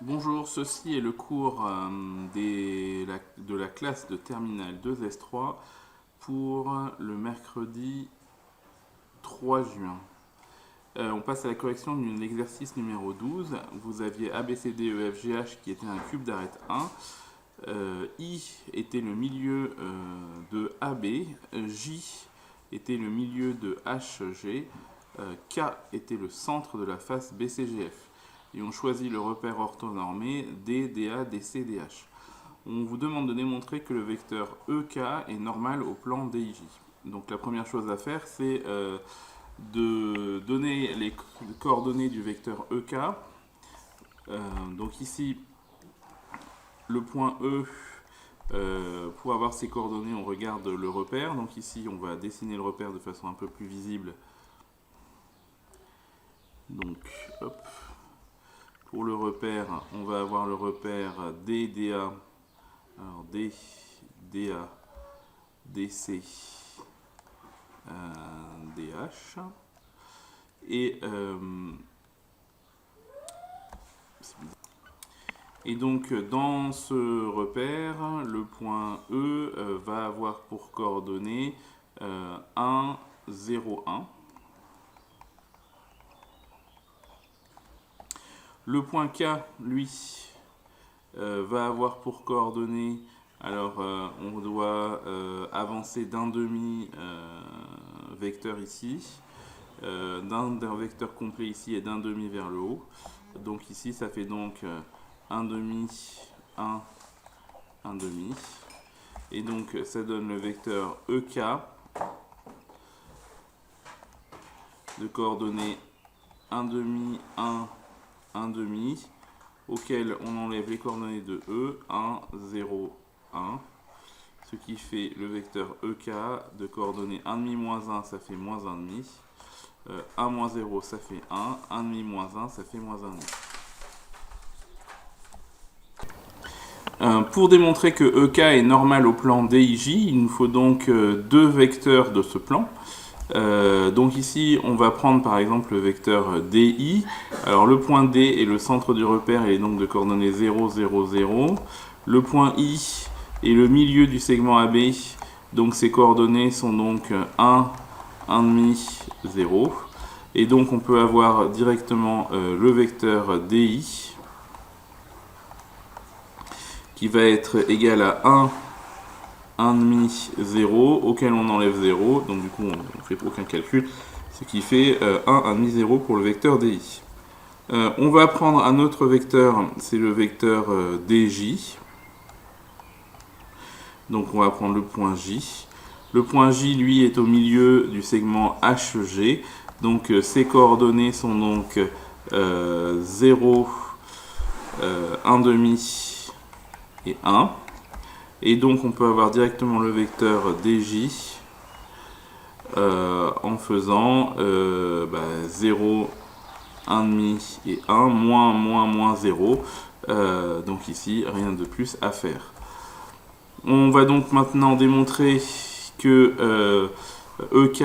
Bonjour, ceci est le cours de la classe de terminale 2S3 pour le mercredi 3 juin. On passe à la correction de l'exercice numéro 12. Vous aviez A, B, C, D, E, F, G, H qui était un cube d'arête 1. I était le milieu de AB. J était le milieu de HG. K était le centre de la face BCGF. Et on choisit le repère orthonormé D, DA, DC, DH. On vous demande de démontrer que le vecteur EK est normal au plan DIJ. Donc la première chose à faire, c'est de donner les coordonnées du vecteur EK. Donc ici, le point E, pour avoir ses coordonnées, on regarde le repère. Donc ici, on va dessiner le repère de façon un peu plus visible. Donc, hop. Pour le repère, on va avoir le repère DDA, alors D, DA, DC, DH. Et donc dans ce repère, le point E va avoir pour coordonnées 1, 0, 1. Le point K, lui, va avoir pour coordonnées, alors on doit avancer d'un demi vecteur ici, d'un vecteur complet ici et d'un demi vers le haut. Donc ici, ça fait donc 1 demi, 1, 1 demi. Et donc ça donne le vecteur EK de coordonnées 1 demi, 1, 1 demi, auquel on enlève les coordonnées de E, 1, 0, 1, ce qui fait le vecteur EK de coordonnées 1 demi moins 1, ça fait moins 1 demi, 1 moins 0, ça fait 1, 1 demi moins 1, ça fait moins 1 demi. Pour démontrer que EK est normal au plan DIJ, il nous faut donc deux vecteurs de ce plan. Donc ici, on va prendre par exemple le vecteur DI. Alors le point D est le centre du repère, il est donc de coordonnées 0, 0, 0. Le point I est le milieu du segment AB, donc ses coordonnées sont donc 1, 1 demi, 0. Et donc on peut avoir directement le vecteur DI qui va être égal à 1, 1 demi, 0, auquel on enlève 0, donc du coup on ne fait aucun calcul, ce qui fait 1, 1 demi, 0 pour le vecteur DI. On va prendre un autre vecteur, c'est le vecteur DJ. Donc on va prendre le point J. Le point J, lui, est au milieu du segment HG, donc ses coordonnées sont donc 0, 1 demi et 1. Et donc on peut avoir directement le vecteur DJ en faisant 0, 1 demi et 1, moins, moins, moins 0. Donc ici, rien de plus à faire. On va donc maintenant démontrer que EK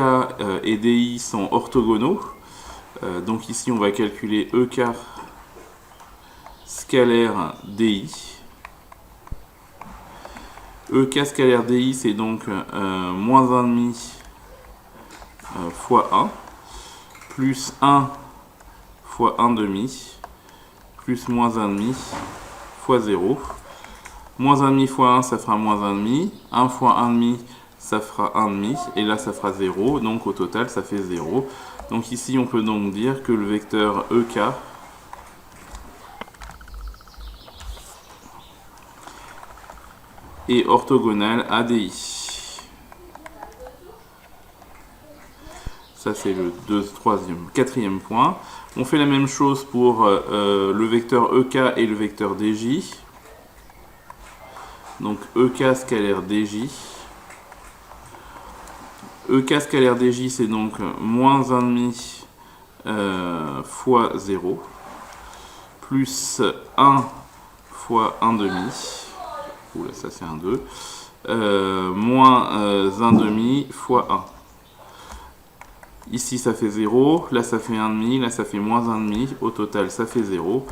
et DI sont orthogonaux. Donc ici, on va calculer EK scalaire DI. EK scalaire DI, c'est donc moins 1,5 fois 1, plus 1 fois 1 demi, plus moins 1,5 fois 0. Moins 1,5 fois 1, ça fera moins 1,5. 1 fois 1,5, ça fera 1,5. Et là, ça fera 0. Donc au total, ça fait 0. Donc ici, on peut donc dire que le vecteur EK est orthogonal à DI. Ça, c'est le quatrième point. On fait la même chose pour le vecteur EK et le vecteur DJ. Donc EK scalaire DJ. EK scalaire DJ, c'est donc moins 1,5 fois 0, plus 1 fois 1 demi. Oula, ça c'est un 2. Moins 1 demi fois 1. Ici ça fait 0, là ça fait 1 demi, là ça fait moins 1 demi. Au total ça fait 0.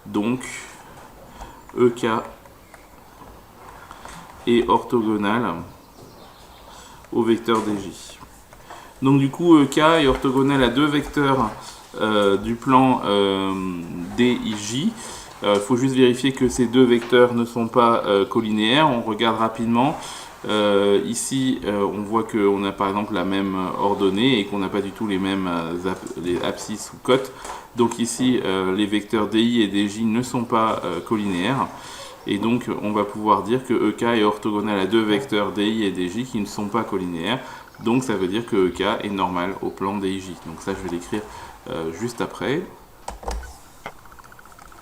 Donc EK est orthogonal au vecteur DJ. Donc du coup, EK est orthogonal à deux vecteurs du plan DIJ. Il faut juste vérifier que ces deux vecteurs ne sont pas collinéaires. On regarde rapidement. Ici, on voit qu'on a par exemple la même ordonnée et qu'on n'a pas du tout les mêmes les abscisses ou cotes. Donc ici, les vecteurs DI et DJ ne sont pas collinéaires. Et donc, on va pouvoir dire que EK est orthogonal à deux vecteurs DI et DJ qui ne sont pas collinéaires. Donc, ça veut dire que EK est normal au plan DIJ. Donc ça, je vais l'écrire juste après.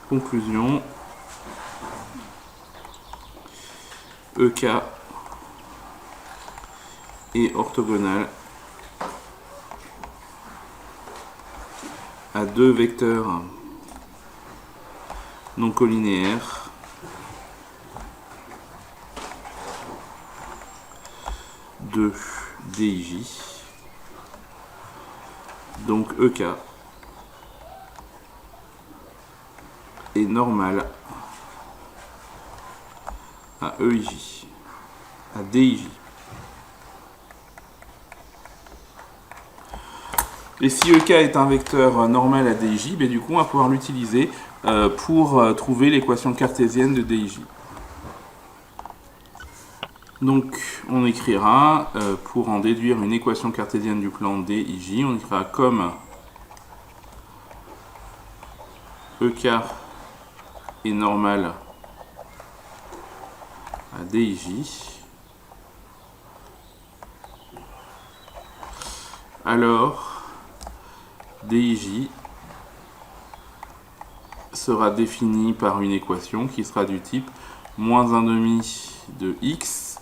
Conclusion. EK est orthogonal à deux vecteurs non collinéaires de DIJ. Donc EK est normal à EIJ, à DIJ. Et si EK est un vecteur normal à DIJ, ben du coup on va pouvoir l'utiliser pour trouver l'équation cartésienne de DIJ. Donc on écrira, pour en déduire une équation cartésienne du plan DIJ, on écrira comme EK est normal à DIJ, alors DIJ sera défini par une équation qui sera du type moins 1 demi de x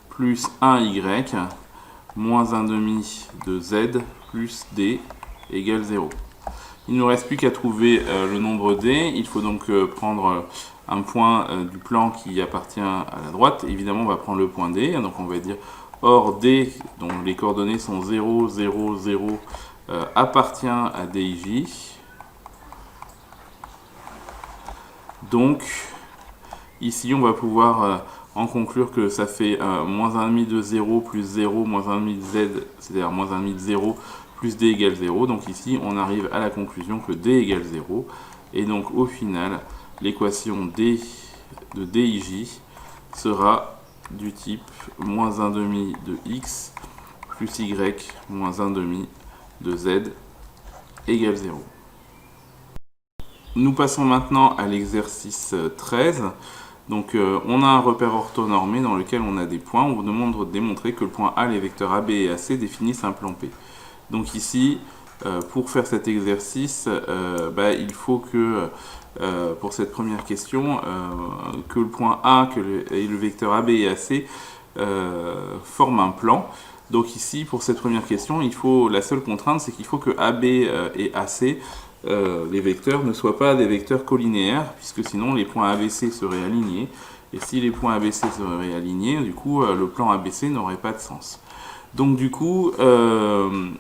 plus 1y moins 1 demi de z plus d égale 0. Il ne nous reste plus qu'à trouver le nombre d. Il faut donc prendre un point du plan qui appartient à la droite. Évidemment, on va prendre le point d. Donc on va dire or d, dont les coordonnées sont 0, 0, 0, appartient à DIJ. Donc ici, on va pouvoir en conclure que ça fait moins 1,5 de 0 plus 0 moins 1,5 de z, c'est-à-dire moins 1,5 de 0 plus d égale 0. Donc ici, on arrive à la conclusion que d égale 0. Et donc au final, l'équation d de DIJ sera du type moins 1 demi de x plus y moins 1 demi de z égale 0. Nous passons maintenant à l'exercice 13. Donc on a un repère orthonormé dans lequel on a des points. On vous demande de démontrer que le point A, les vecteurs AB et AC définissent un plan P. Donc ici, pour faire cet exercice, il faut que, pour cette première question, que le point A et le vecteur AB et AC forment un plan. Donc ici, pour cette première question, la seule contrainte, c'est qu'il faut que AB et AC, les vecteurs, ne soient pas des vecteurs collinéaires, puisque sinon les points ABC seraient alignés. Et si les points ABC seraient alignés, du coup, le plan ABC n'aurait pas de sens. Donc du coup,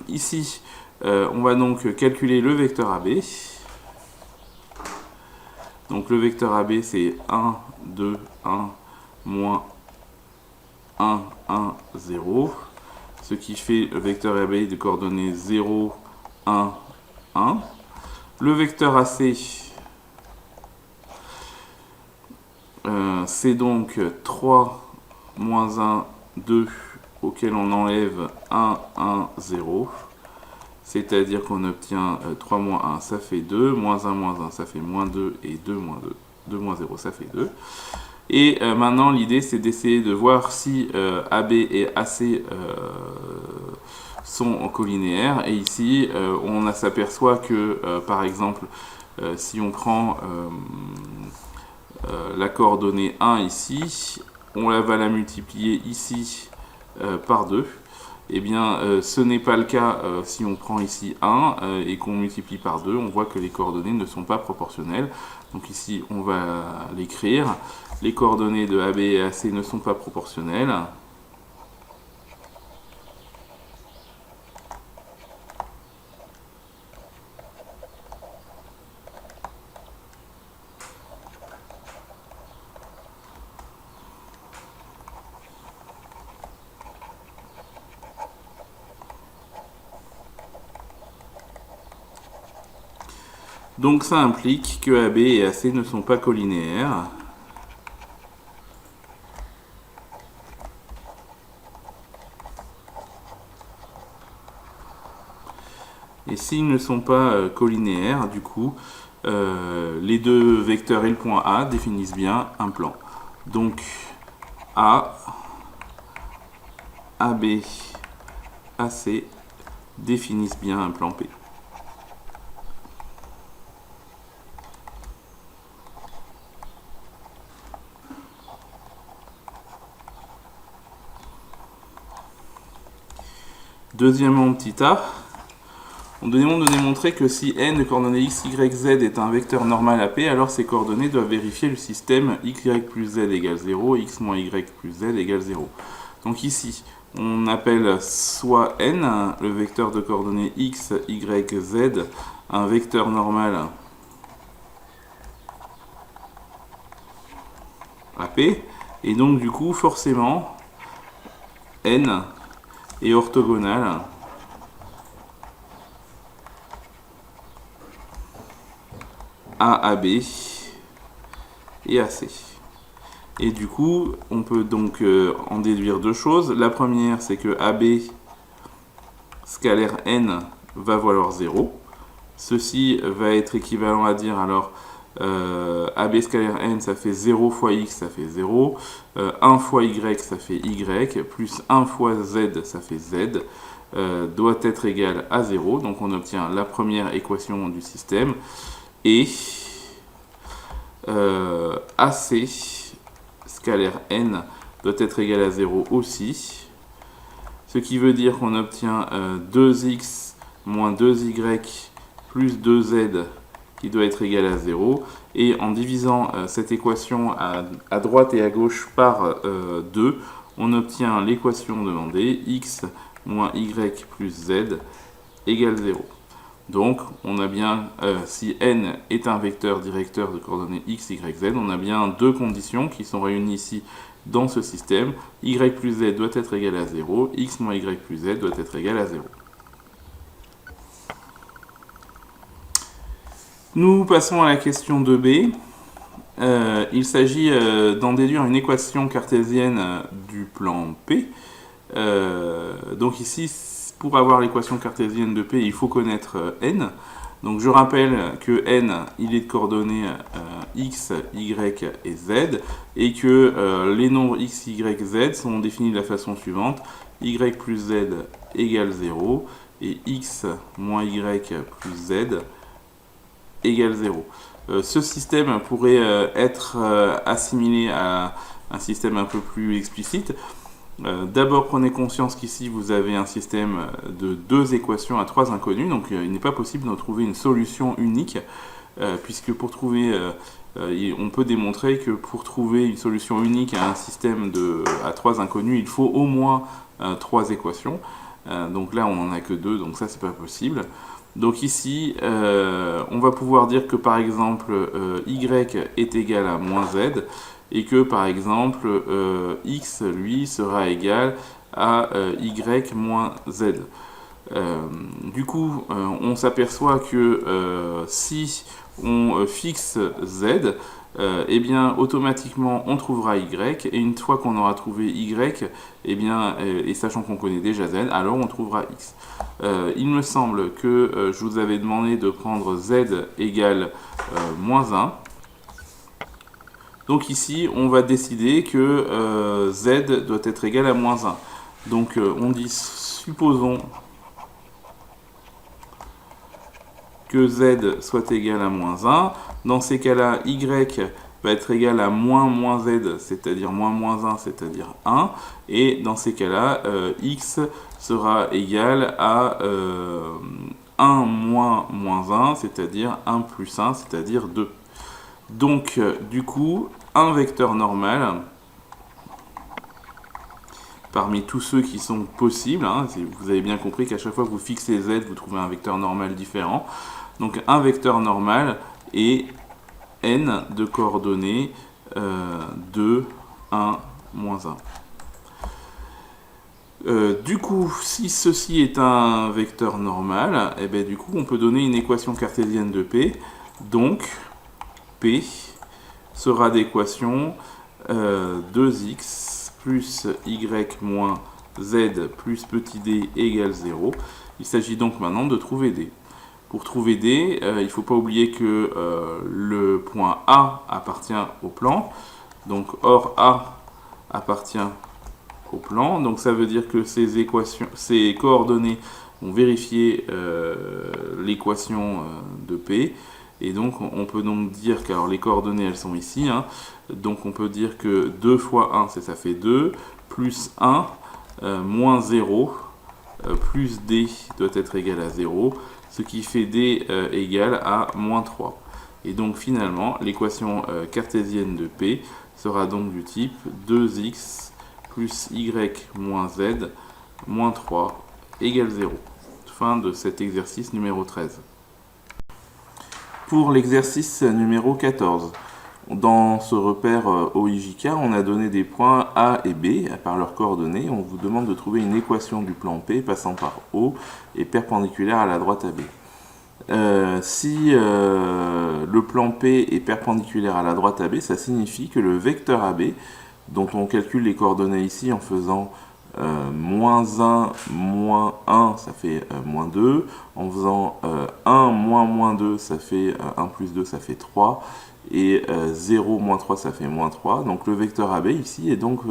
ici, on va donc calculer le vecteur AB. Donc le vecteur AB, c'est 1, 2, 1, moins 1, 1, 0. Ce qui fait le vecteur AB de coordonnées 0, 1, 1. Le vecteur AC, c'est donc 3, moins 1, 2, auquel on enlève 1, 1, 0. C'est-à-dire qu'on obtient 3 moins 1, ça fait 2, moins 1, ça fait moins 2, et 2 moins 2, 2 moins 0, ça fait 2. Et maintenant, l'idée, c'est d'essayer de voir si AB et AC sont collinéaires. Et ici, on s'aperçoit que, par exemple, si on prend la coordonnée 1 ici, on va la multiplier ici par 2. Eh bien, ce n'est pas le cas si on prend ici 1 et qu'on multiplie par 2. On voit que les coordonnées ne sont pas proportionnelles. Donc ici, on va l'écrire. Les coordonnées de AB et AC ne sont pas proportionnelles. Donc ça implique que AB et AC ne sont pas collinéaires. Et s'ils ne sont pas collinéaires, du coup, les deux vecteurs et le point A définissent bien un plan. Donc A, AB, AC définissent bien un plan P. Deuxièmement, petit a, on demande de démontrer que si n de coordonnées x, y, z est un vecteur normal à P, alors ces coordonnées doivent vérifier le système y plus z égale 0, x moins y plus z égale 0. Donc ici, on appelle soit n, le vecteur de coordonnées x, y, z, un vecteur normal à P, et donc du coup, forcément, n est orthogonal à AB et AC. Et du coup, on peut donc en déduire deux choses. La première, c'est que AB scalaire n va valoir 0. Ceci va être équivalent à dire alors AB scalaire n, ça fait 0 fois x, ça fait 0. 1 fois y, ça fait y. Plus 1 fois z, ça fait z. Doit être égal à 0. Donc on obtient la première équation du système. Et AC scalaire n doit être égal à 0 aussi. Ce qui veut dire qu'on obtient 2x moins 2y plus 2z qui doit être égal à 0. Et en divisant cette équation à droite et à gauche par 2, on obtient l'équation demandée, x moins y plus z égale 0. Donc, on a bien, si n est un vecteur directeur de coordonnées x, y, z, on a bien deux conditions qui sont réunies ici dans ce système. Y plus z doit être égal à 0, x moins y plus z doit être égal à 0. Nous passons à la question 2b. Il s'agit d'en déduire une équation cartésienne du plan P. Donc ici, pour avoir l'équation cartésienne de P, il faut connaître n. Donc je rappelle que n, il est de coordonnées x, y et z, et que les nombres x, y, z sont définis de la façon suivante. Y plus z égale 0, et x moins y plus z égale 0. Ce système pourrait être assimilé à un système un peu plus explicite. D'abord, prenez conscience qu'ici, vous avez un système de deux équations à trois inconnus, donc il n'est pas possible de trouver une solution unique, puisque pour trouver, on peut démontrer que pour trouver une solution unique à un système à trois inconnus, il faut au moins trois équations. Donc là, on n'en a que deux, donc ça, c'est pas possible. Donc ici, on va pouvoir dire que par exemple, y est égal à moins z, et que par exemple x lui sera égal à y moins z. Du coup, on s'aperçoit que si on fixe z, eh bien automatiquement on trouvera y, et une fois qu'on aura trouvé y, eh bien, et sachant qu'on connaît déjà z, alors on trouvera x. Il me semble que je vous avais demandé de prendre z égale moins 1. Donc ici, on va décider que z doit être égal à moins 1. Donc on dit, supposons que z soit égal à moins 1. Dans ces cas-là, y va être égal à moins z, c'est-à-dire moins 1, c'est-à-dire 1. Et dans ces cas-là, x sera égal à 1 moins 1, c'est-à-dire 1 plus 1, c'est-à-dire 2. Donc, du coup, un vecteur normal, parmi tous ceux qui sont possibles, hein, vous avez bien compris qu'à chaque fois que vous fixez z, vous trouvez un vecteur normal différent. Donc, un vecteur normal est n de coordonnées 2, 1, moins 1. Du coup, si ceci est un vecteur normal, eh bien, du coup, on peut donner une équation cartésienne de P. Donc, P sera d'équation 2x plus y moins z plus petit d égale 0. Il s'agit donc maintenant de trouver d. Pour trouver d, il ne faut pas oublier que le point A appartient au plan. Donc, or A appartient au plan. Donc, ça veut dire que ces coordonnées vont vérifier l'équation de P. Et donc, on peut donc dire que alors, les coordonnées, elles sont ici. Hein. Donc, on peut dire que 2 fois 1, ça fait 2, plus 1, moins 0, plus d doit être égal à 0, ce qui fait d égal à moins 3. Et donc, finalement, l'équation cartésienne de P sera donc du type 2x plus y moins z moins 3 égale 0. Fin de cet exercice numéro 13. Pour l'exercice numéro 14, dans ce repère OIJK, on a donné des points A et B par leurs coordonnées. On vous demande de trouver une équation du plan P passant par O et perpendiculaire à la droite AB. Si le plan P est perpendiculaire à la droite AB, ça signifie que le vecteur AB, dont on calcule les coordonnées ici en faisant moins 1, moins 1, ça fait moins 2. En faisant 1, moins 2, ça fait 1 plus 2, ça fait 3. Et 0, moins 3, ça fait moins 3. Donc le vecteur AB ici est donc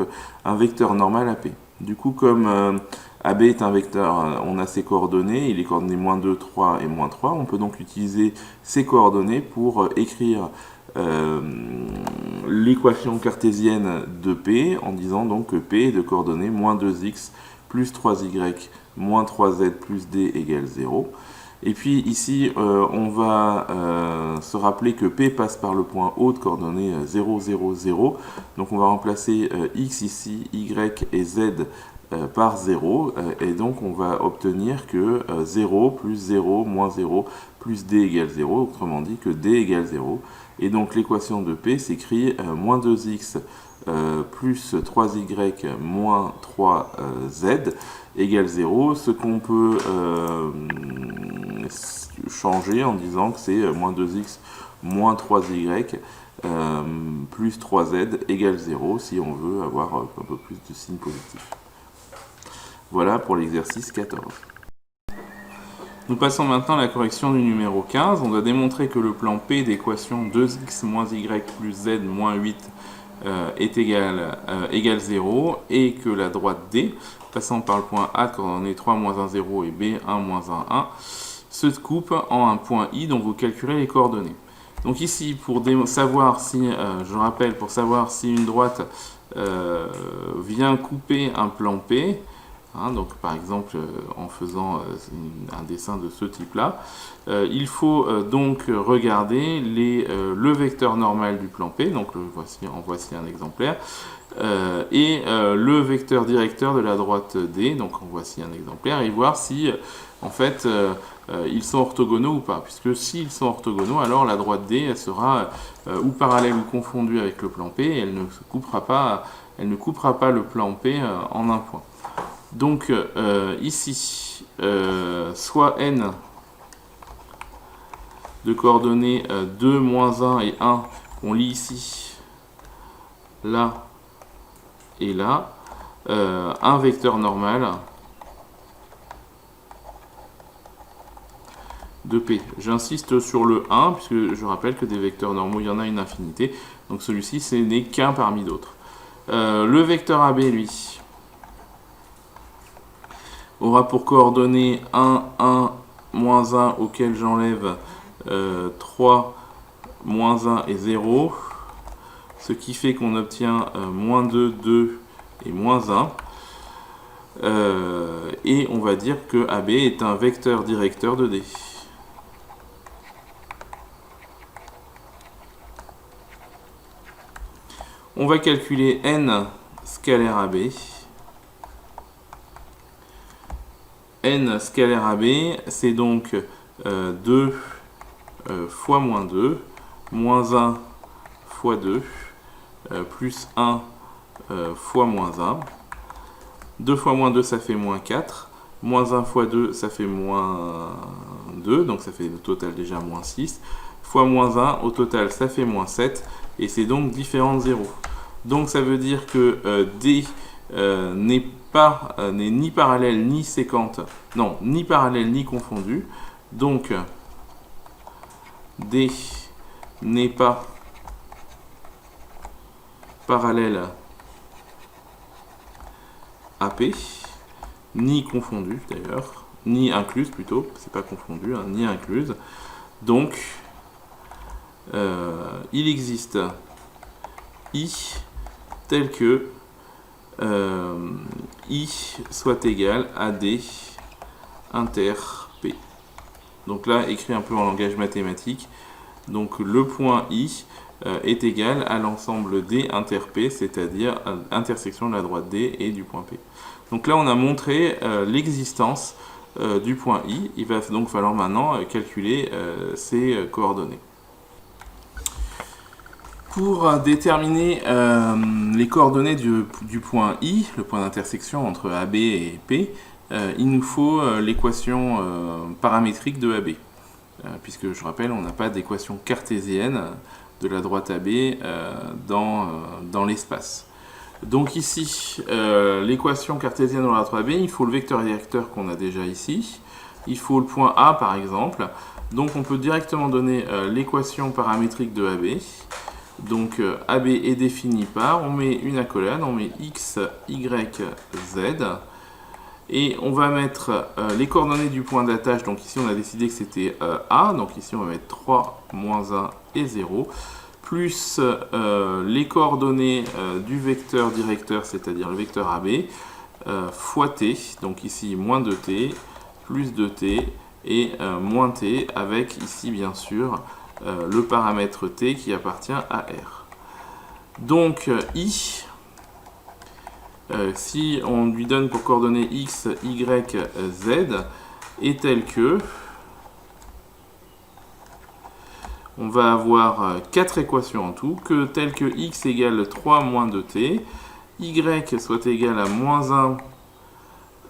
un vecteur normal AP. Du coup, comme AB est un vecteur, on a ses coordonnées, il est coordonné moins 2, 3 et moins 3. On peut donc utiliser ces coordonnées pour écrire l'équation cartésienne de P en disant donc que P est de coordonnées moins 2x plus 3y moins 3z plus d égale 0. Et puis ici, on va se rappeler que P passe par le point O de coordonnées 0, 0, 0. Donc on va remplacer x ici, y et z par 0. Et donc on va obtenir que 0 plus 0 moins 0 plus d égale 0. Autrement dit que d égale 0. Et donc l'équation de P s'écrit moins 2x plus 3y moins 3z égale 0, ce qu'on peut changer en disant que c'est moins 2x moins 3y plus 3z égale 0 si on veut avoir un peu plus de signes positifs. Voilà pour l'exercice 14. Nous passons maintenant à la correction du numéro 15. On doit démontrer que le plan P d'équation 2x moins y plus z moins 8 est égal 0 et que la droite D, passant par le point A de coordonnées 3, moins 1, 0 et B, 1, moins 1, 1, se coupe en un point I dont vous calculez les coordonnées. Donc ici, pour savoir si, je rappelle, pour savoir si une droite vient couper un plan P, hein, donc par exemple en faisant un dessin de ce type-là, il faut donc regarder le vecteur normal du plan P, donc en voici un exemplaire, et le vecteur directeur de la droite D, donc en voici un exemplaire, et voir si en fait ils sont orthogonaux ou pas, puisque s'ils sont orthogonaux, alors la droite D elle sera ou parallèle ou confondue avec le plan P, et elle ne coupera pas le plan P en un point. Donc ici, soit n de coordonnées 2, moins 1 et 1, on lit ici, là et là, un vecteur normal de P. J'insiste sur le 1, puisque je rappelle que des vecteurs normaux, il y en a une infinité, donc celui-ci, ce n'est qu'un parmi d'autres. Le vecteur AB, lui, aura pour coordonnées 1, 1, moins 1, auquel j'enlève 3, moins 1 et 0, ce qui fait qu'on obtient moins 2, 2 et moins 1. Et on va dire que AB est un vecteur directeur de D. On va calculer n scalaire AB. N scalaire AB, c'est donc 2 fois moins 2, moins 1 fois 2, plus 1 fois moins 1. 2 fois moins 2, ça fait moins 4. Moins 1 fois 2, ça fait moins 2, donc ça fait au total déjà moins 6. fois moins 1, au total ça fait moins 7, et c'est donc différent de 0. Donc ça veut dire que D n'est ni parallèle ni séquente, non, ni parallèle ni confondu. Donc D n'est pas parallèle à P, ni confondu d'ailleurs, ni incluse plutôt, c'est pas confondu, hein, ni incluse. Donc il existe I tel que I soit égal à D inter P. Donc là, écrit un peu en langage mathématique, donc le point I est égal à l'ensemble D inter P, c'est-à-dire à l'intersection de la droite D et du point P. Donc là, on a montré l'existence du point I. Il va donc falloir maintenant calculer ses coordonnées. Pour déterminer les coordonnées du point I, le point d'intersection entre AB et P, il nous faut l'équation paramétrique de AB. Puisque, je rappelle, on n'a pas d'équation cartésienne de la droite AB dans l'espace. Donc ici, l'équation cartésienne de la droite AB, il faut le vecteur directeur qu'on a déjà ici. Il faut le point A, par exemple. Donc on peut directement donner l'équation paramétrique de AB. Donc AB est défini par, on met une accolade, on met X, Y, Z. Et on va mettre les coordonnées du point d'attache. Donc ici on a décidé que c'était A. Donc ici on va mettre 3, moins 1 et 0. Plus les coordonnées du vecteur directeur, c'est-à-dire le vecteur AB, fois T. Donc ici moins 2T, plus 2T et moins T, avec ici bien sûr le paramètre T qui appartient à R. Donc I, si on lui donne pour coordonnées X, Y, Z, est tel que, on va avoir 4 équations en tout, que telle que X égale 3 moins 2T, Y soit égal à moins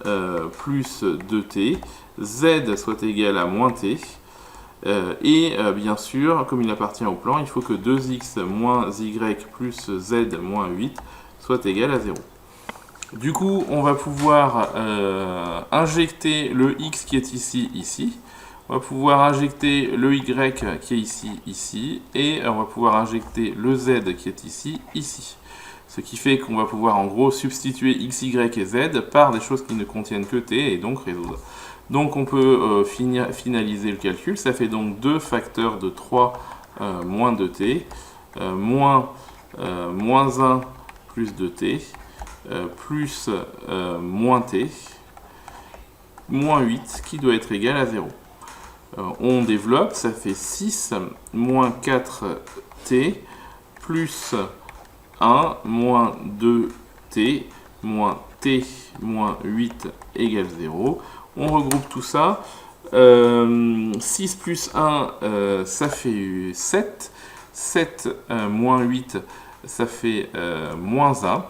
1 plus 2T, Z soit égal à moins T, et bien sûr, comme il appartient au plan, il faut que 2x moins y plus z moins 8 soit égal à 0. Du coup, on va pouvoir injecter le x qui est ici. On va pouvoir injecter le y qui est ici. Et on va pouvoir injecter le z qui est ici. Ce qui fait qu'on va pouvoir en gros substituer x, y et z par des choses qui ne contiennent que t et donc résoudre. Donc on peut finaliser le calcul. Ça fait donc 2 facteurs de 3 moins 2t, moins 1 plus 2t, plus moins t, moins 8 qui doit être égal à 0. On développe, ça fait 6 moins 4t plus 1 moins 2t moins t moins 8 égale 0. On regroupe tout ça. 6 plus 1, ça fait 7. 7 moins 8, ça fait moins 1.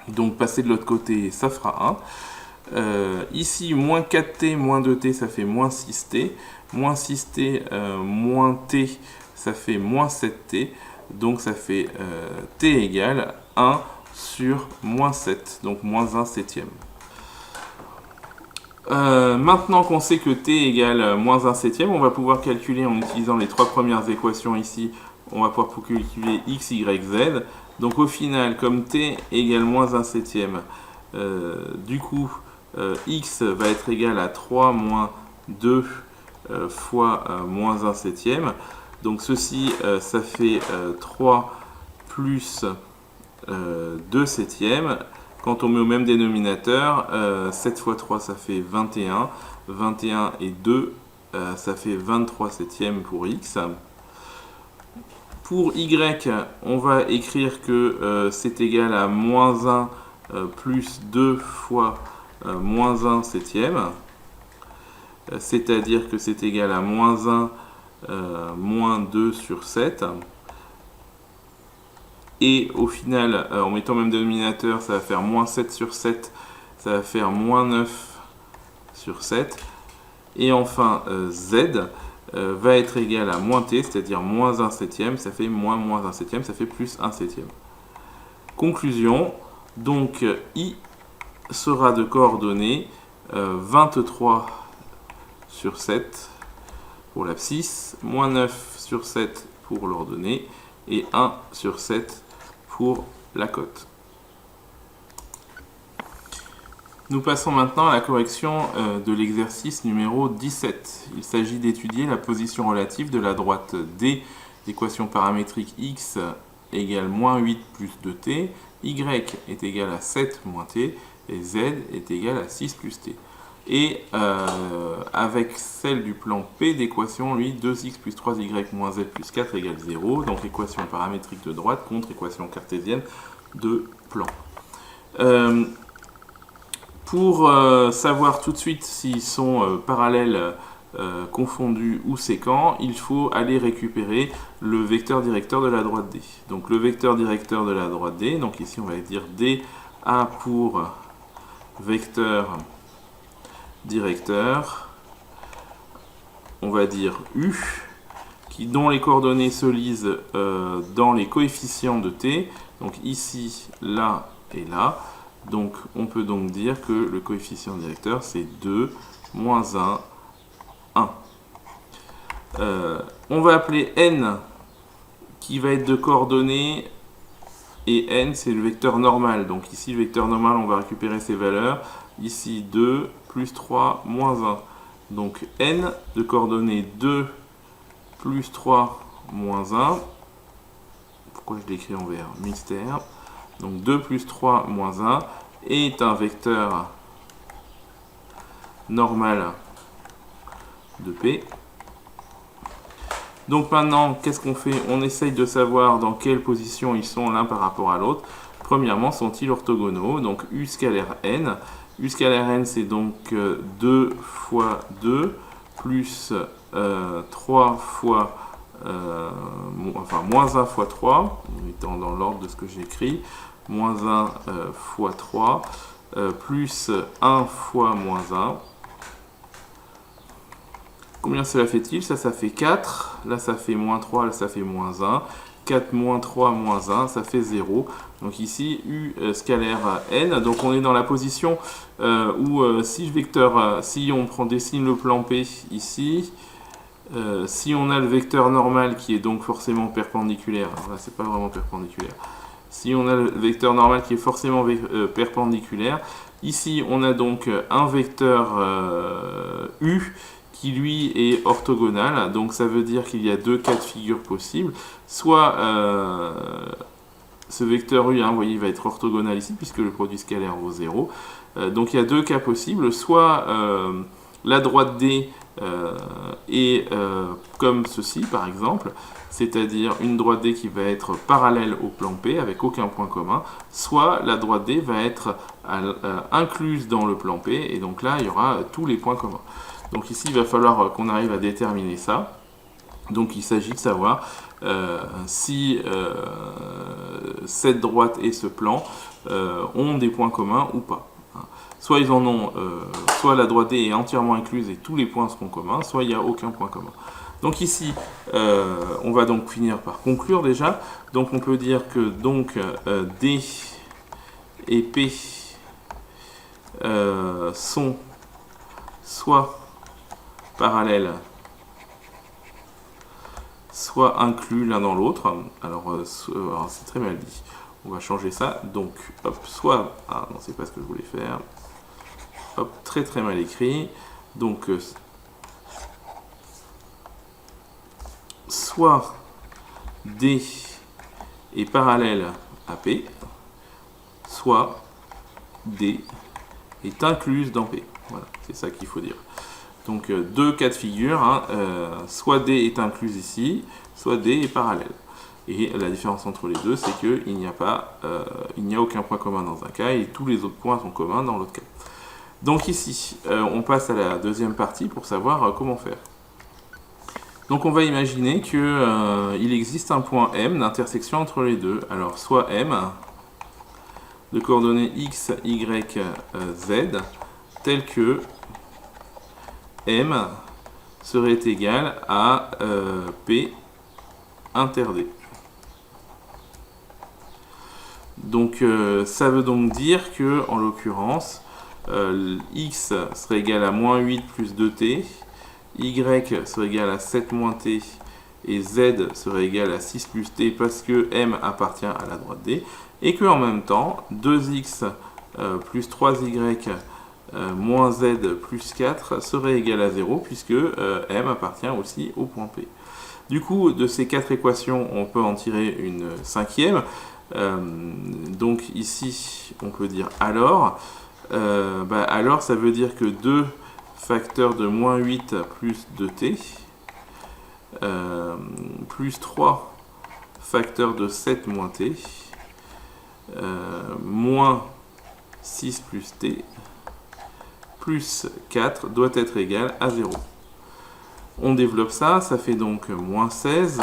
Donc passer de l'autre côté, ça fera 1. Ici, moins 4t, moins 2t, ça fait moins 6t. Moins 6t, moins t, ça fait moins 7t. Donc ça fait t égale 1 sur moins 7, donc moins 1 septième. Maintenant qu'on sait que t égale moins 1 septième, on va pouvoir calculer en utilisant les 3 premières équations ici, on va pouvoir calculer x, y, z. Donc au final, comme t égale moins 1 septième, du coup, x va être égal à 3 moins 2 fois moins 1 septième. Donc ceci, ça fait 3 plus 2 septièmes. Quand on met au même dénominateur, 7 fois 3, ça fait 21. 21 et 2, ça fait 23 septièmes pour x. Pour y, on va écrire que c'est égal à moins 1 plus 2 fois moins 1 septième. C'est-à-dire que c'est égal à moins 1 moins 2 sur 7. Et au final, en mettant le même dénominateur, ça va faire moins 7 sur 7, ça va faire moins 9 sur 7. Et enfin, z. va être égal à moins t, c'est-à-dire moins 1 septième, ça fait moins 1 septième, ça fait plus 1 septième. Conclusion, donc I sera de coordonnées 23 sur 7 pour l'abscisse, moins 9 sur 7 pour l'ordonnée et 1 sur 7 pour la cote. Nous passons maintenant à la correction de l'exercice numéro 17. Il s'agit d'étudier la position relative de la droite D d'équation paramétrique x égale moins 8 plus 2t, y est égal à 7 moins t, et z est égal à 6 plus t. Et avec celle du plan P d'équation, lui, 2x plus 3y moins z plus 4 égale 0, donc équation paramétrique de droite contre équation cartésienne de plan. Pour savoir tout de suite s'ils sont parallèles, confondus ou séquents, il faut aller récupérer le vecteur directeur de la droite D. Donc le vecteur directeur de la droite D, donc ici on va dire DA pour vecteur directeur, on va dire U, dont les coordonnées se lisent dans les coefficients de T, donc ici, là et là. Donc on peut donc dire que le coefficient directeur c'est 2, moins 1, 1. On va appeler n qui va être de coordonnées, et n c'est le vecteur normal. Donc ici le vecteur normal, on va récupérer ses valeurs. Ici 2, plus 3, moins 1. Donc n de coordonnées 2, plus 3, moins 1. Pourquoi je l'écris en vert? Mystère. Donc 2 plus 3 moins 1 est un vecteur normal de P. Donc maintenant, qu'est-ce qu'on fait? On essaye de savoir dans quelle position ils sont l'un par rapport à l'autre. Premièrement, sont-ils orthogonaux? Donc U scalaire n. U scalaire n, c'est donc 2 fois 2 plus 3 fois... enfin, moins 1 fois 3, en étant dans l'ordre de ce que j'écris, moins 1 fois 3, plus 1 fois moins 1. Combien cela fait-il? Ça fait 4, là ça fait moins 3, là ça fait moins 1. 4 moins 3 moins 1, ça fait 0. Donc ici, U scalaire n. Donc on est dans la position où si on dessine le plan P ici, si on a le vecteur normal qui est donc forcément perpendiculaire, alors là c'est pas vraiment perpendiculaire, si on a le vecteur normal qui est forcément perpendiculaire, ici on a donc un vecteur U qui lui est orthogonal, donc ça veut dire qu'il y a deux cas de figure possibles, soit ce vecteur U, hein, vous voyez, il va être orthogonal ici puisque le produit scalaire vaut 0, donc il y a deux cas possibles, soit la droite D est comme ceci par exemple, c'est-à-dire une droite D qui va être parallèle au plan P avec aucun point commun, soit la droite D va être incluse dans le plan P et donc là il y aura tous les points communs. Donc ici il va falloir qu'on arrive à déterminer ça. Donc il s'agit de savoir si cette droite et ce plan ont des points communs ou pas. Soit ils en ont, soit la droite D est entièrement incluse et tous les points seront communs, soit il n'y a aucun point commun. Donc ici, on va donc finir par conclure déjà. Donc on peut dire que donc D et P sont soit parallèles, soit inclus l'un dans l'autre. Alors c'est très mal dit. On va changer ça. Donc hop, soit... Ah non, c'est pas ce que je voulais faire. Hop, très très mal écrit. Donc soit D est parallèle à P, soit D est incluse dans P. Voilà, c'est ça qu'il faut dire. Donc deux cas de figure, hein, soit D est incluse ici, soit D est parallèle. Et la différence entre les deux, c'est qu'il n'y a aucun point commun dans un cas et tous les autres points sont communs dans l'autre cas. Donc ici, on passe à la deuxième partie pour savoir comment faire. Donc on va imaginer qu'il existe un point M d'intersection entre les deux. Alors soit M de coordonnées x, y, z, tel que M serait égal à P inter D. Donc ça veut donc dire que, en l'occurrence, x serait égal à moins 8 plus 2t, y serait égal à 7 moins t, et z serait égal à 6 plus t parce que m appartient à la droite D, et que en même temps, 2x plus 3y moins z plus 4 serait égal à 0 puisque m appartient aussi au point P. Du coup, de ces quatre équations, on peut en tirer une cinquième. Donc ici, on peut dire alors. Alors, ça veut dire que 2 facteurs de moins 8 plus 2t, plus 3 facteurs de 7 moins t, moins 6 plus t, plus 4 doit être égal à 0. On développe ça, ça fait donc moins 16,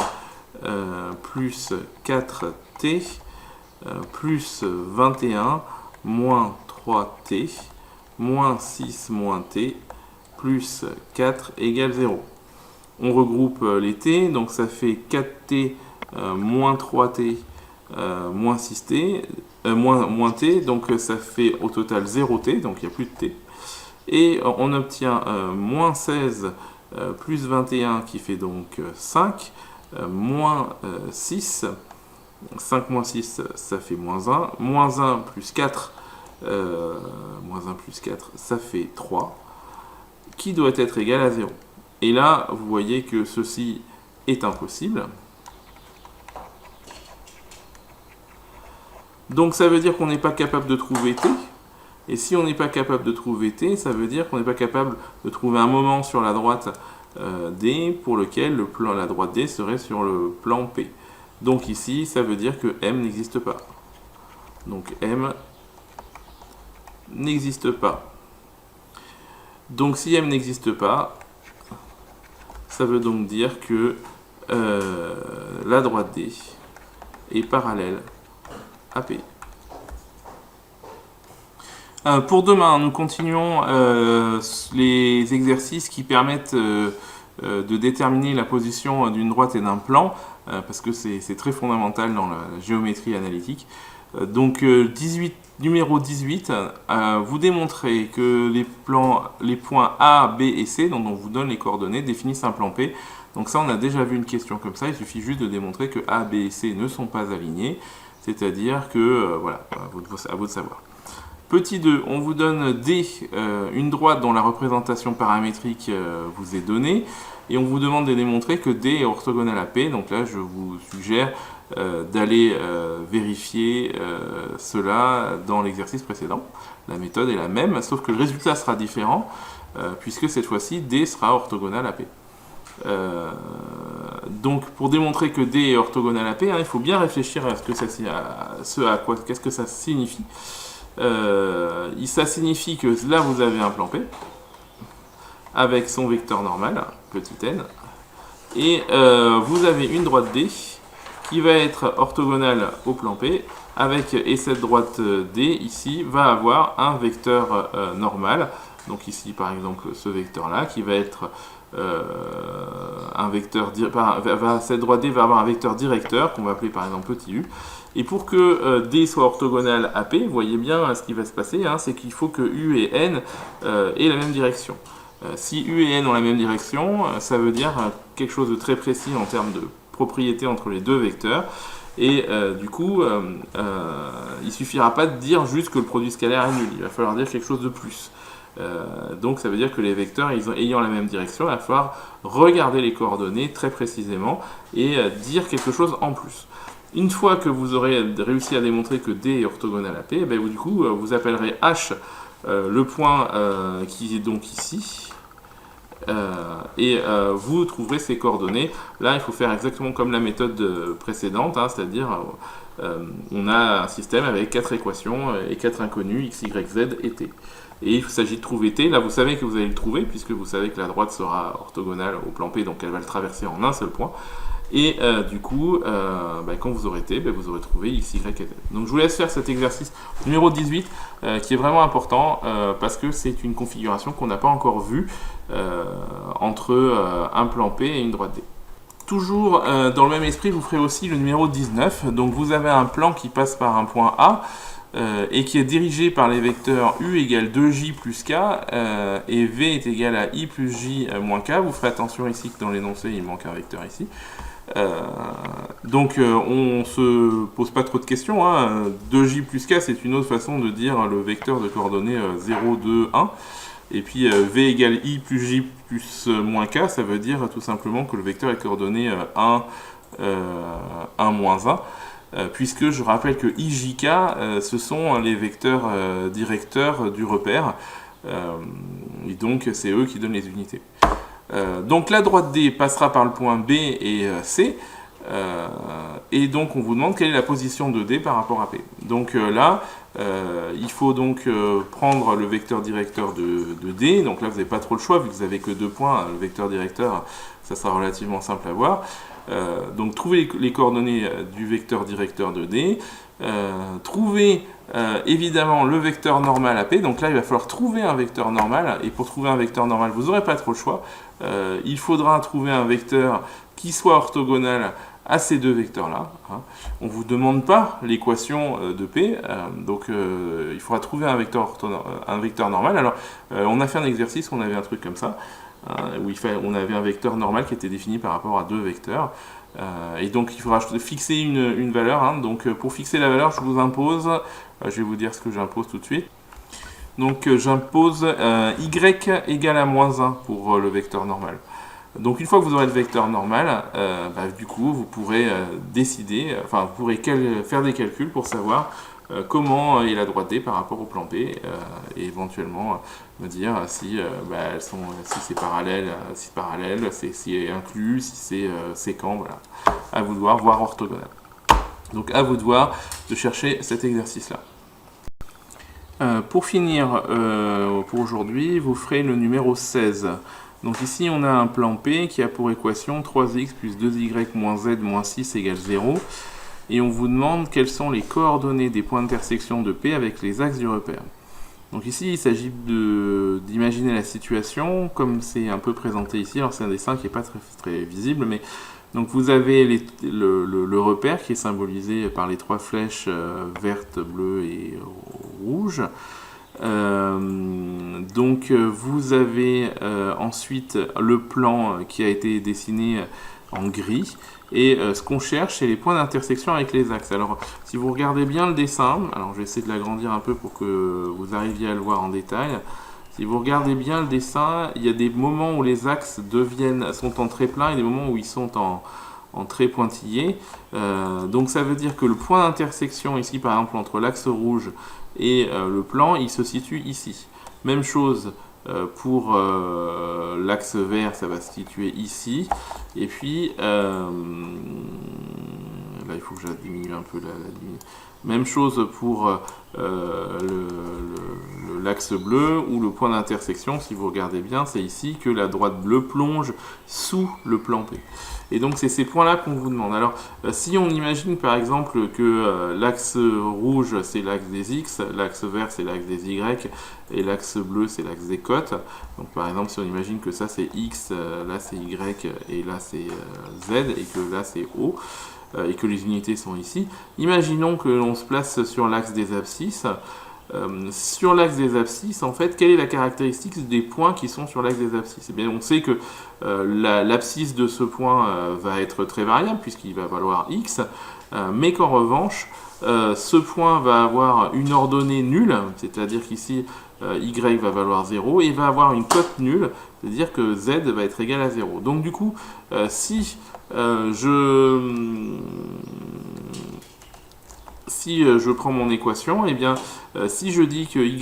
plus 4t, plus 21, moins 3t, moins 6 moins t, plus 4 égale 0. On regroupe les t, donc ça fait 4t moins 3t moins 6t, moins t, donc ça fait au total 0t, donc il n'y a plus de t. Et on obtient moins 16 plus 21 qui fait donc 5, moins 6, 5 moins 6 ça fait moins 1, moins 1 plus 4, moins 1 plus 4 ça fait 3, qui doit être égal à 0. Et là, vous voyez que ceci est impossible. Donc ça veut dire qu'on n'est pas capable de trouver t. Et si on n'est pas capable de trouver t, ça veut dire qu'on n'est pas capable de trouver un moment sur la droite D pour lequel la droite D serait sur le plan P. Donc ici, ça veut dire que M n'existe pas. Donc M n'existe pas. Donc si M n'existe pas, ça veut donc dire que la droite D est parallèle à P. Pour demain, nous continuons les exercices qui permettent de déterminer la position d'une droite et d'un plan, parce que c'est très fondamental dans la géométrie analytique. Donc numéro 18, vous démontrez que les points A, B et C, dont on vous donne les coordonnées, définissent un plan P. Donc ça, on a déjà vu une question comme ça, il suffit juste de démontrer que A, B et C ne sont pas alignés, c'est-à-dire que, voilà, à vous de savoir. Petit 2, on vous donne D, une droite dont la représentation paramétrique vous est donnée, et on vous demande de démontrer que D est orthogonal à P. Donc là, je vous suggère d'aller vérifier cela dans l'exercice précédent. La méthode est la même, sauf que le résultat sera différent, puisque cette fois-ci, D sera orthogonal à P. Donc, pour démontrer que D est orthogonal à P, il faut bien réfléchir à qu'est-ce que ça signifie. Ça signifie que là vous avez un plan P avec son vecteur normal, petit n, et vous avez une droite D qui va être orthogonale au plan P, et cette droite D ici va avoir un vecteur normal, donc ici par exemple ce vecteur là qui va être un vecteur, cette droite D va avoir un vecteur directeur qu'on va appeler par exemple petit u. Et pour que D soit orthogonal à P, vous voyez bien ce qui va se passer, c'est qu'il faut que U et N aient la même direction. Si U et N ont la même direction, ça veut dire quelque chose de très précis en termes de propriété entre les deux vecteurs. Et du coup, il ne suffira pas de dire juste que le produit scalaire est nul, il va falloir dire quelque chose de plus. Donc ça veut dire que les vecteurs ayant la même direction, il va falloir regarder les coordonnées très précisément et dire quelque chose en plus. Une fois que vous aurez réussi à démontrer que D est orthogonal à P, du coup vous appellerez H le point qui est donc ici, et vous trouverez ces coordonnées. Là il faut faire exactement comme la méthode précédente, c'est-à-dire on a un système avec 4 équations et 4 inconnus, x, y, z et t. Et il s'agit de trouver t. Là vous savez que vous allez le trouver puisque vous savez que la droite sera orthogonale au plan P, donc elle va le traverser en un seul point. Et du coup, quand vous aurez t, vous aurez trouvé x, y et z. Donc je vous laisse faire cet exercice numéro 18 qui est vraiment important parce que c'est une configuration qu'on n'a pas encore vue entre un plan P et une droite D. Toujours dans le même esprit, vous ferez aussi le numéro 19. Donc vous avez un plan qui passe par un point A et qui est dirigé par les vecteurs U égale 2J plus K et V est égal à I plus J moins K. Vous ferez attention ici que dans l'énoncé, il manque un vecteur ici. Donc on ne se pose pas trop de questions. 2J plus K, c'est une autre façon de dire le vecteur de coordonnées 0, 2, 1. Et puis V égale I plus J plus moins K, ça veut dire tout simplement que le vecteur est coordonné 1, 1, moins 1. Puisque je rappelle que IJK, ce sont les vecteurs directeurs du repère. Et donc c'est eux qui donnent les unités. Donc la droite D passera par le point B et C. Et donc on vous demande quelle est la position de D par rapport à P. Donc là, il faut donc prendre le vecteur directeur de D. Donc là, vous n'avez pas trop le choix, vu que vous n'avez que 2 points. Le vecteur directeur, ça sera relativement simple à voir. Donc trouver les coordonnées du vecteur directeur de D. Trouver évidemment le vecteur normal à P. Donc là, il va falloir trouver un vecteur normal. Et pour trouver un vecteur normal, vous n'aurez pas trop le choix. Il faudra trouver un vecteur qui soit orthogonal à ces deux vecteurs-là. On ne vous demande pas l'équation de P, donc il faudra trouver un vecteur normal. Alors, on a fait un exercice où on avait un truc comme ça, où on avait un vecteur normal qui était défini par rapport à deux vecteurs. Et donc, il faudra fixer une valeur. Donc, pour fixer la valeur, je vous impose, je vais vous dire ce que j'impose tout de suite. Donc, j'impose y égale à moins 1 pour le vecteur normal. Donc une fois que vous aurez le vecteur normal, du coup vous pourrez décider, vous pourrez faire des calculs pour savoir comment est la droite D par rapport au plan P et éventuellement me dire si c'est parallèle, si c'est inclus, si c'est séquent, voilà. À vous de voir, voire orthogonal. Donc à vous de voir de chercher cet exercice-là. Pour finir, pour aujourd'hui, vous ferez le numéro 16. Donc ici, on a un plan P qui a pour équation 3x plus 2y moins z moins 6 égale 0. Et on vous demande quelles sont les coordonnées des points d'intersection de P avec les axes du repère. Donc ici, il s'agit d'imaginer la situation comme c'est un peu présenté ici. Alors c'est un dessin qui n'est pas très visible, mais donc vous avez le repère qui est symbolisé par les 3 flèches vertes, bleues et rouges. Donc vous avez ensuite le plan qui a été dessiné en gris et ce qu'on cherche c'est les points d'intersection avec les axes. Alors si vous regardez bien le dessin, alors je vais essayer de l'agrandir un peu pour que vous arriviez à le voir en détail. Si vous regardez bien le dessin, il y a des moments où les axes sont en trait plein et des moments où ils sont en trait pointillé. Donc ça veut dire que le point d'intersection ici par exemple entre l'axe rouge et le plan, il se situe ici. Même chose pour l'axe vert, ça va se situer ici. Et puis, là, il faut que je diminue un peu la ligne. Même chose pour l'axe bleu, où le point d'intersection, si vous regardez bien, c'est ici que la droite bleue plonge sous le plan P. Et donc c'est ces points-là qu'on vous demande. Alors si on imagine par exemple que l'axe rouge c'est l'axe des X, l'axe vert c'est l'axe des Y, et l'axe bleu c'est l'axe des côtes. Donc par exemple si on imagine que ça c'est X, là c'est Y, et là c'est Z, et que là c'est O, et que les unités sont ici. Imaginons que l'on se place sur l'axe des abscisses. Sur l'axe des abscisses, en fait, quelle est la caractéristique des points qui sont sur l'axe des abscisses? Eh bien, on sait que l'abscisse de ce point va être très variable, puisqu'il va valoir x, mais qu'en revanche, ce point va avoir une ordonnée nulle, c'est-à-dire qu'ici, y va valoir 0, et va avoir une cote nulle, c'est-à-dire que z va être égal à 0. Donc du coup, si je prends mon équation, eh bien, si je dis que y,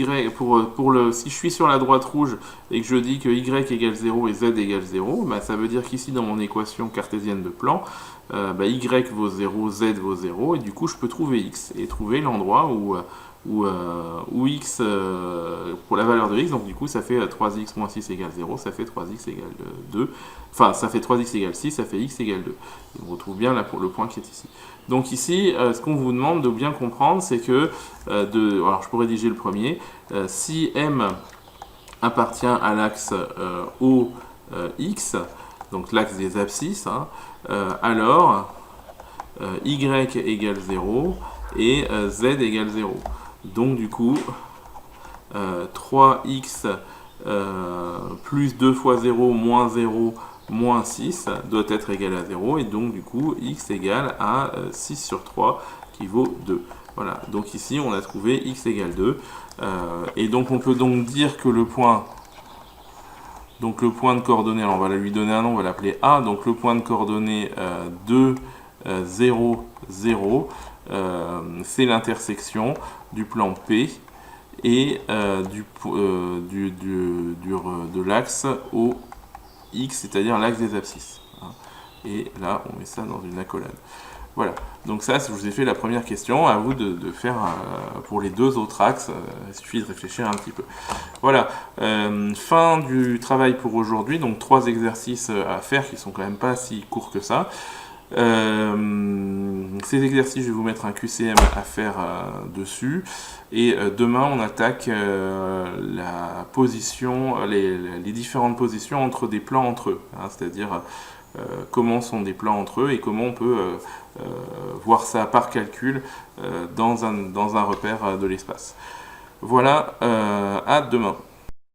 si je suis sur la droite rouge et que je dis que y égale 0 et z égale 0, bah, ça veut dire qu'ici dans mon équation cartésienne de plan, y vaut 0, z vaut 0, et du coup je peux trouver x, et trouver l'endroit où x, pour la valeur de x, donc du coup ça fait 3x moins 6 égale 0, ça fait 3x égale 2, enfin ça fait 3x égale 6, ça fait x égale 2. Et on retrouve bien là pour le point qui est ici. Donc ici, ce qu'on vous demande de bien comprendre, c'est que, alors je peux rédiger le premier, si m appartient à l'axe OX, donc l'axe des abscisses, hein, alors y égale 0 et z égale 0. Donc du coup, 3x plus 2 fois 0 moins 0 moins 6 doit être égal à 0, et donc du coup x égale à 6 sur 3 qui vaut 2. Voilà, donc ici on a trouvé x égale 2, et donc on peut donc dire que le point de coordonnées, alors on va lui donner un nom, on va l'appeler A, donc le point de coordonnées 2, 0, 0, c'est l'intersection du plan P et de l'axe OX, c'est-à-dire l'axe des abscisses. Et là, on met ça dans une accolade. Voilà, donc ça, je vous ai fait la première question, à vous de faire pour les deux autres axes, il suffit de réfléchir un petit peu. Voilà, fin du travail pour aujourd'hui, donc 3 exercices à faire qui sont quand même pas si courts que ça. Ces exercices, je vais vous mettre un QCM à faire dessus, et demain on attaque la position, les différentes positions entre des plans entre eux, hein, c'est-à-dire comment sont des plans entre eux et comment on peut voir ça par calcul dans un repère de l'espace. Voilà, à demain.